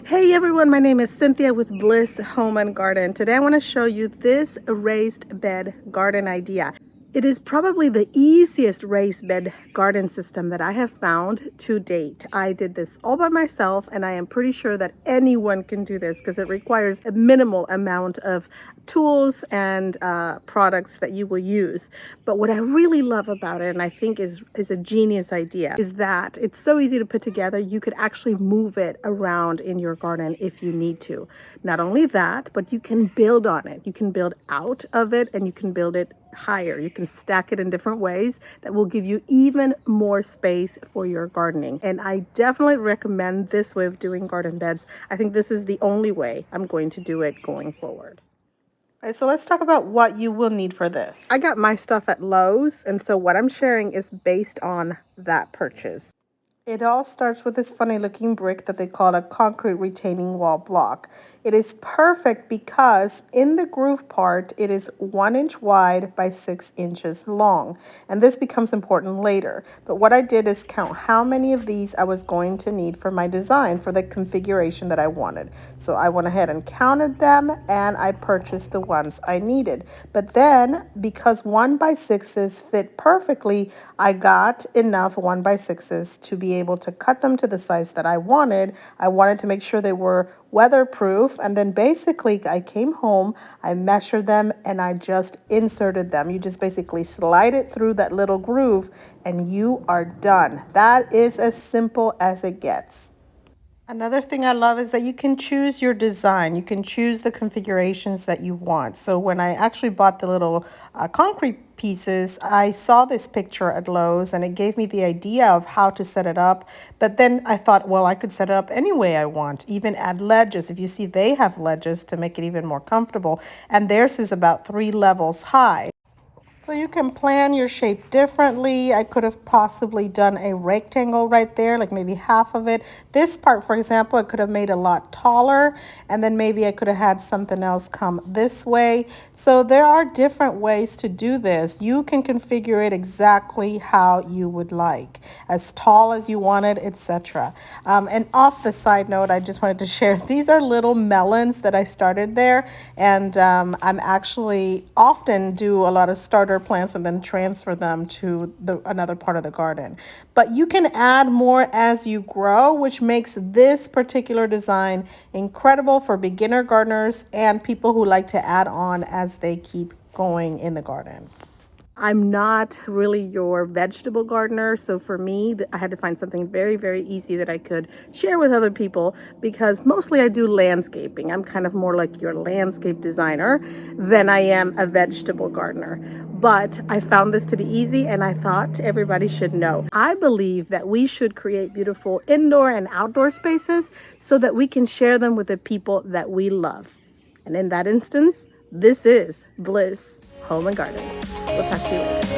Hey everyone, my name is Cynthia with Bliss Home and Garden. Today I want to show you this raised bed garden idea. It is probably the easiest raised bed garden system that I have found to date. I did this all by myself and I am pretty sure that anyone can do this because it requires a minimal amount of tools and products that you will use. But what I really love about it, and I think is a genius idea, is that it's so easy to put together. You could actually move it around in your garden if you need to. Not only that, but you can build on it. You can build out of it and you can build it higher. You can stack it in different ways that will give you even more space for your gardening. And I definitely recommend this way of doing garden beds. I think this is the only way I'm going to do it going forward. All right, so let's talk about what you will need for this. I got my stuff at Lowe's, and so what I'm sharing is based on that purchase. It all starts with this funny looking brick that they call a concrete retaining wall block. It is perfect because in the groove part, it is 1 inch wide by 6 inches long. And this becomes important later. But what I did is count how many of these I was going to need for my design, for the configuration that I wanted. So I went ahead and counted them and I purchased the ones I needed. But then because 1 by 6s fit perfectly, I got enough 1 by 6s to be able to cut them to the size that I wanted. I wanted to make sure they were weatherproof, and then basically I came home, I measured them, and I just inserted them. You just basically slide it through that little groove and you are done. That is as simple as it gets. Another thing I love is that you can choose your design. You can choose the configurations that you want. So when I actually bought the little concrete pieces, I saw this picture at Lowe's and it gave me the idea of how to set it up. But then I thought, well, I could set it up any way I want, even add ledges. If you see, they have ledges to make it even more comfortable. And theirs is about 3 levels high. So you can plan your shape differently. I could have possibly done a rectangle right there, like maybe half of it. This part, for example, I could have made a lot taller, and then maybe I could have had something else come this way. So there are different ways to do this. You can configure it exactly how you would like, as tall as you want it, etc. And off the side note, I just wanted to share, these are little melons that I started there, and I'm actually often do a lot of starter plants and then transfer them to another part of the garden. But you can add more as you grow, which makes this particular design incredible for beginner gardeners and people who like to add on as they keep going in the garden. I'm not really your vegetable gardener, so for me, I had to find something very, very easy that I could share with other people because mostly I do landscaping. I'm kind of more like your landscape designer than I am a vegetable gardener. But I found this to be easy and I thought everybody should know. I believe that we should create beautiful indoor and outdoor spaces so that we can share them with the people that we love. And in that instance, this is Bliss Home and Garden. We'll talk to you later.